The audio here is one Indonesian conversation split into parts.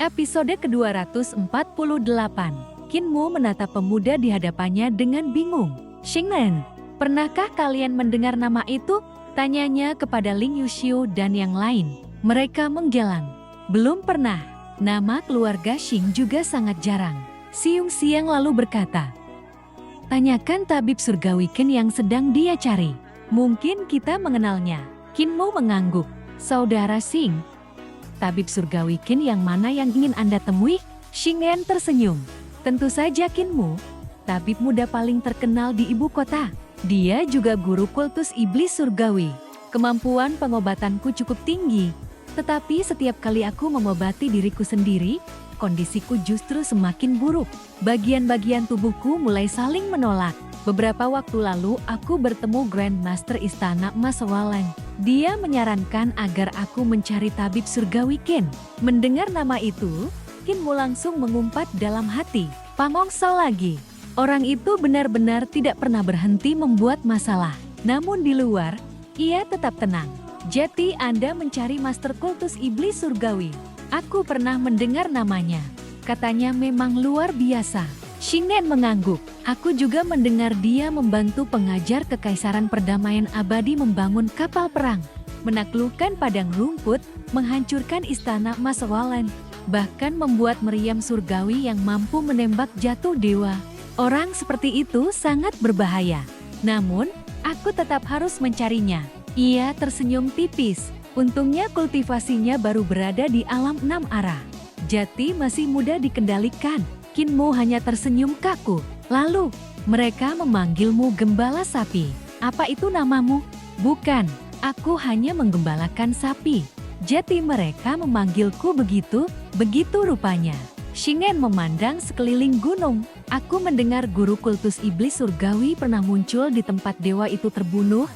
Episode ke-248. Kinmu menatap pemuda di hadapannya dengan bingung. Xingren, pernahkah kalian mendengar nama itu? Tanyanya kepada Ling Yuxiu dan yang lain. Mereka menggelang. Belum pernah. Nama keluarga Xing juga sangat jarang. Siung Xiang lalu berkata, tanyakan tabib surgawi Qin yang sedang dia cari. Mungkin kita mengenalnya. Kinmu mengangguk. Saudara Xing, tabib surgawi Qin yang mana yang ingin Anda temui? Xingren tersenyum. Tentu saja Kinmu, tabib muda paling terkenal di ibu kota. Dia juga guru kultus iblis surgawi. Kemampuan pengobatanku cukup tinggi. Tetapi setiap kali aku mengobati diriku sendiri, kondisiku justru semakin buruk. Bagian-bagian tubuhku mulai saling menolak. Beberapa waktu lalu aku bertemu Grand Master Istana Emas Walan. Dia menyarankan agar aku mencari tabib surgawi Qin. Mendengar nama itu, Kinmu langsung mengumpat dalam hati. Pamongsal lagi. Orang itu benar-benar tidak pernah berhenti membuat masalah. Namun di luar, ia tetap tenang. Jadi Anda mencari Master Kultus Iblis Surgawi. Aku pernah mendengar namanya. Katanya memang luar biasa. Xingren mengangguk. Aku juga mendengar dia membantu pengajar Kekaisaran Perdamaian Abadi membangun kapal perang, menaklukkan padang rumput, menghancurkan istana Emas Walan, bahkan membuat meriam surgawi yang mampu menembak jatuh dewa. Orang seperti itu sangat berbahaya. Namun, aku tetap harus mencarinya. Ia tersenyum tipis. Untungnya kultivasinya baru berada di alam 6 arah. Jati masih mudah dikendalikan. Kinmu hanya tersenyum kaku. Lalu, mereka memanggilmu Gembala Sapi. Apa itu namamu? Bukan, aku hanya menggembalakan sapi. Jati mereka memanggilku begitu rupanya. Xingren memandang sekeliling gunung. Aku mendengar guru kultus iblis surgawi pernah muncul di tempat dewa itu terbunuh.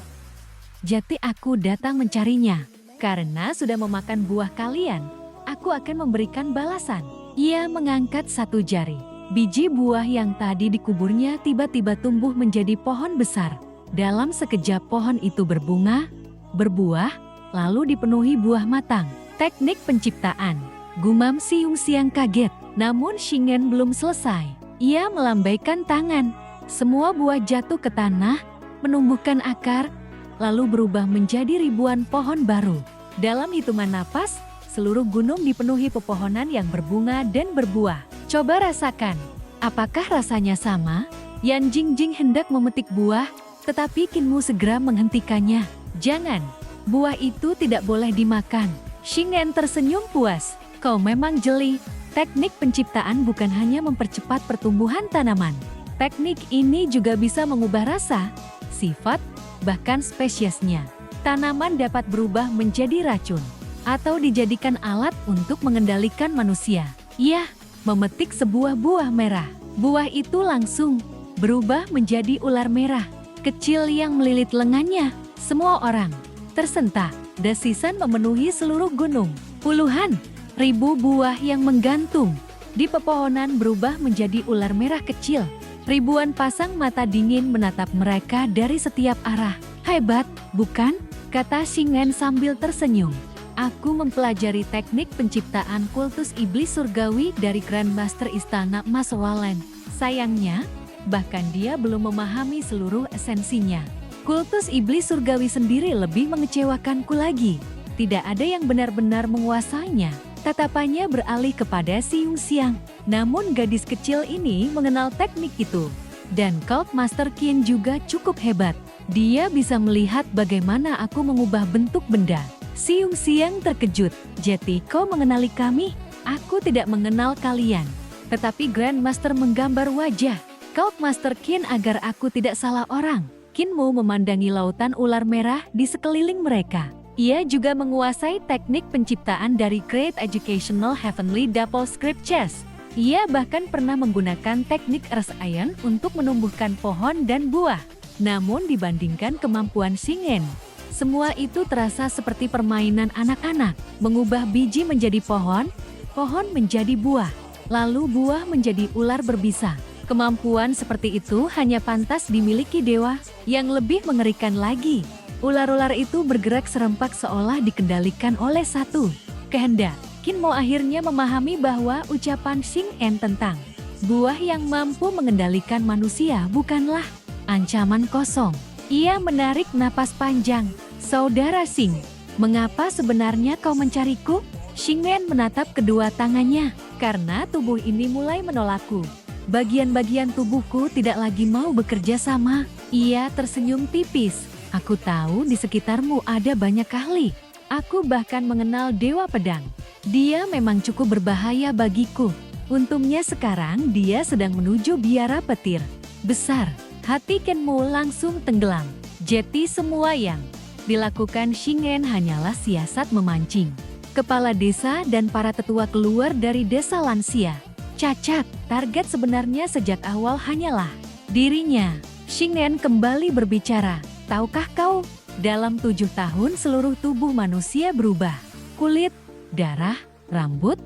Jadi aku datang mencarinya. Karena sudah memakan buah kalian, aku akan memberikan balasan. Ia mengangkat satu jari. Biji buah yang tadi dikuburnya tiba-tiba tumbuh menjadi pohon besar. Dalam sekejap pohon itu berbunga, berbuah, lalu dipenuhi buah matang. Teknik penciptaan. Gumam Siung Xiang kaget. Namun Xingren belum selesai. Ia melambaikan tangan. Semua buah jatuh ke tanah, menumbuhkan akar, lalu berubah menjadi ribuan pohon baru. Dalam hitungan napas, seluruh gunung dipenuhi pepohonan yang berbunga dan berbuah. Coba rasakan, apakah rasanya sama? Yan Jingjing hendak memetik buah, tetapi Kinmu segera menghentikannya. Jangan, buah itu tidak boleh dimakan. Xingren tersenyum puas. Kau memang jeli. Teknik penciptaan bukan hanya mempercepat pertumbuhan tanaman. Teknik ini juga bisa mengubah rasa, sifat, bahkan spesiesnya. Tanaman dapat berubah menjadi racun, atau dijadikan alat untuk mengendalikan manusia. Ia memetik sebuah buah merah. Buah itu langsung berubah menjadi ular merah, kecil yang melilit lengannya. Semua orang tersentak. Desisan memenuhi seluruh gunung. Puluhan ribu buah yang menggantung di pepohonan berubah menjadi ular merah kecil. Ribuan pasang mata dingin menatap mereka dari setiap arah. Hebat, bukan? Kata Xingren sambil tersenyum. Aku mempelajari teknik penciptaan kultus iblis surgawi dari Grand Master Istana Emas Walan. Sayangnya, bahkan dia belum memahami seluruh esensinya. Kultus iblis surgawi sendiri lebih mengecewakanku lagi. Tidak ada yang benar-benar menguasainya. Tatapannya beralih kepada Siung Xiang. Namun gadis kecil ini mengenal teknik itu. Dan Cult Master Qin juga cukup hebat. Dia bisa melihat bagaimana aku mengubah bentuk benda. Siung Xiang terkejut. Jadi kau mengenali kami? Aku tidak mengenal kalian. Tetapi Grand Master menggambar wajah Cult Master Qin agar aku tidak salah orang. Kinmu memandangi lautan ular merah di sekeliling mereka. Ia juga menguasai teknik penciptaan dari Great Educational Heavenly Double Script Chess. Ia bahkan pernah menggunakan teknik Earth Iron untuk menumbuhkan pohon dan buah. Namun dibandingkan kemampuan Xingren, semua itu terasa seperti permainan anak-anak. Mengubah biji menjadi pohon, pohon menjadi buah, lalu buah menjadi ular berbisa. Kemampuan seperti itu hanya pantas dimiliki dewa. Yang lebih mengerikan lagi, ular-ular itu bergerak serempak seolah dikendalikan oleh satu kehendak. Qin Mo akhirnya memahami bahwa ucapan Xing En tentang buah yang mampu mengendalikan manusia bukanlah ancaman kosong. Ia menarik napas panjang. Saudara Xing, mengapa sebenarnya kau mencariku? Xing En menatap kedua tangannya. Karena tubuh ini mulai menolakku. Bagian-bagian tubuhku tidak lagi mau bekerja sama. Ia tersenyum tipis. Aku tahu di sekitarmu ada banyak ahli. Aku bahkan mengenal Dewa Pedang. Dia memang cukup berbahaya bagiku. Untungnya sekarang dia sedang menuju biara petir besar. Hati Qin Mo langsung tenggelam. Jadi semua yang dilakukan Xing En hanyalah siasat memancing kepala desa dan para tetua keluar dari desa lansia. Cacat, target sebenarnya sejak awal hanyalah dirinya. Xing En kembali berbicara. Tahukah kau, dalam 7 tahun seluruh tubuh manusia berubah. Kulit, darah, rambut,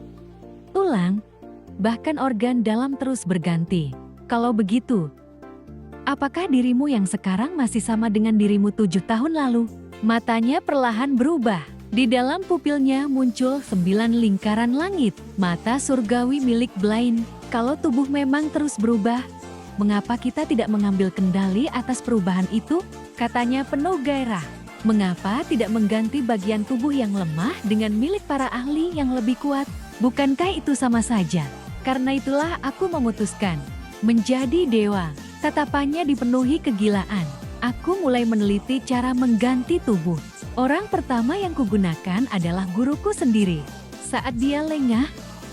tulang, bahkan organ dalam terus berganti. Kalau begitu, apakah dirimu yang sekarang masih sama dengan dirimu 7 tahun lalu? Matanya perlahan berubah. Di dalam pupilnya muncul 9 lingkaran langit. Mata surgawi milik Blaine. Kalau tubuh memang terus berubah, mengapa kita tidak mengambil kendali atas perubahan itu? Katanya penuh gairah. Mengapa tidak mengganti bagian tubuh yang lemah dengan milik para ahli yang lebih kuat? Bukankah itu sama saja? Karena itulah aku memutuskan menjadi dewa. Tatapannya dipenuhi kegilaan. Aku mulai meneliti cara mengganti tubuh. Orang pertama yang kugunakan adalah guruku sendiri. Saat dia lengah,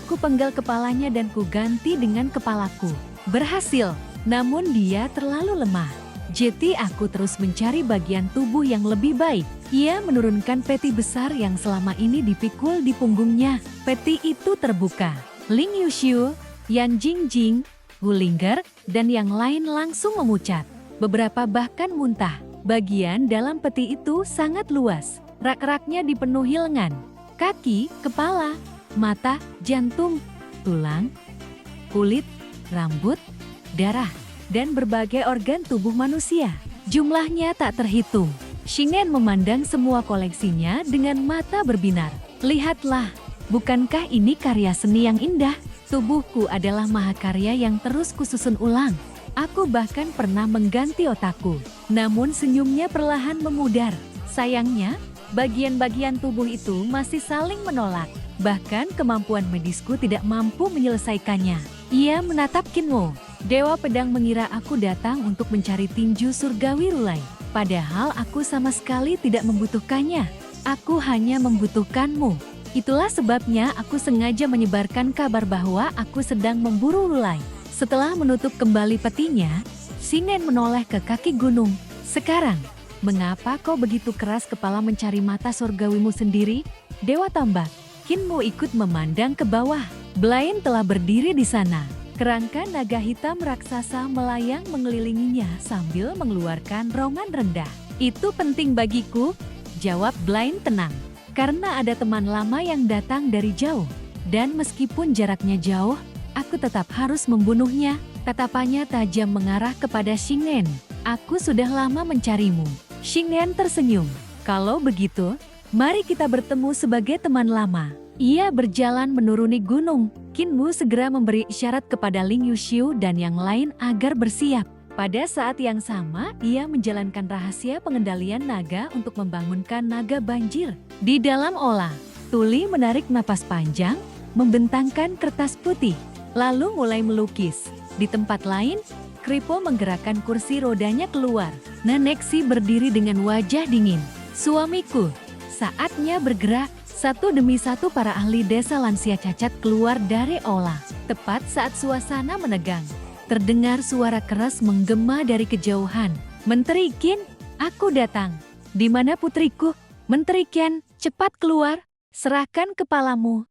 kupenggal kepalanya dan kuganti dengan kepalaku. Berhasil, namun dia terlalu lemah. Jadi aku terus mencari bagian tubuh yang lebih baik. Ia menurunkan peti besar yang selama ini dipikul di punggungnya. Peti itu terbuka. Ling Yuxiu, Yan Jingjing, Wu Lingger, dan yang lain langsung memucat. Beberapa bahkan muntah. Bagian dalam peti itu sangat luas. Rak-raknya dipenuhi lengan, kaki, kepala, mata, jantung, tulang, kulit, rambut, darah, dan berbagai organ tubuh manusia. Jumlahnya tak terhitung. Xing En memandang semua koleksinya dengan mata berbinar. Lihatlah, bukankah ini karya seni yang indah? Tubuhku adalah mahakarya yang terus kususun ulang. Aku bahkan pernah mengganti otakku. Namun senyumnya perlahan memudar. Sayangnya, bagian-bagian tubuh itu masih saling menolak. Bahkan kemampuan medisku tidak mampu menyelesaikannya. Ia menatap Qin Mo. Dewa Pedang mengira aku datang untuk mencari tinju surgawi Rulai. Padahal aku sama sekali tidak membutuhkannya. Aku hanya membutuhkanmu. Itulah sebabnya aku sengaja menyebarkan kabar bahwa aku sedang memburu Rulai. Setelah menutup kembali petinya, Xing En menoleh ke kaki gunung. Sekarang, mengapa kau begitu keras kepala mencari mata surgawimu sendiri? Dewa Tombak. Qin Mo ikut memandang ke bawah. Blaine telah berdiri di sana. Kerangka naga hitam raksasa melayang mengelilinginya sambil mengeluarkan rongan rendah. Itu penting bagiku, jawab Blaine tenang. Karena ada teman lama yang datang dari jauh. Dan meskipun jaraknya jauh, aku tetap harus membunuhnya. Tatapannya tajam mengarah kepada Xing En. Aku sudah lama mencarimu. Xing En tersenyum. Kalau begitu, mari kita bertemu sebagai teman lama. Ia berjalan menuruni gunung. Qin Mo segera memberi isyarat kepada Ling Yuxiu dan yang lain agar bersiap. Pada saat yang sama, ia menjalankan rahasia pengendalian naga untuk membangunkan naga banjir. Di dalam olah, Tuli menarik napas panjang, membentangkan kertas putih, lalu mulai melukis. Di tempat lain, Kripo menggerakkan kursi rodanya keluar. Naneksi berdiri dengan wajah dingin. Suamiku, saatnya bergerak. Satu demi satu para ahli desa lansia cacat keluar dari aula. Tepat saat suasana menegang, terdengar suara keras menggema dari kejauhan. Menteri Qin, aku datang. Di mana putriku? Menteri Qin, cepat keluar. Serahkan kepalamu.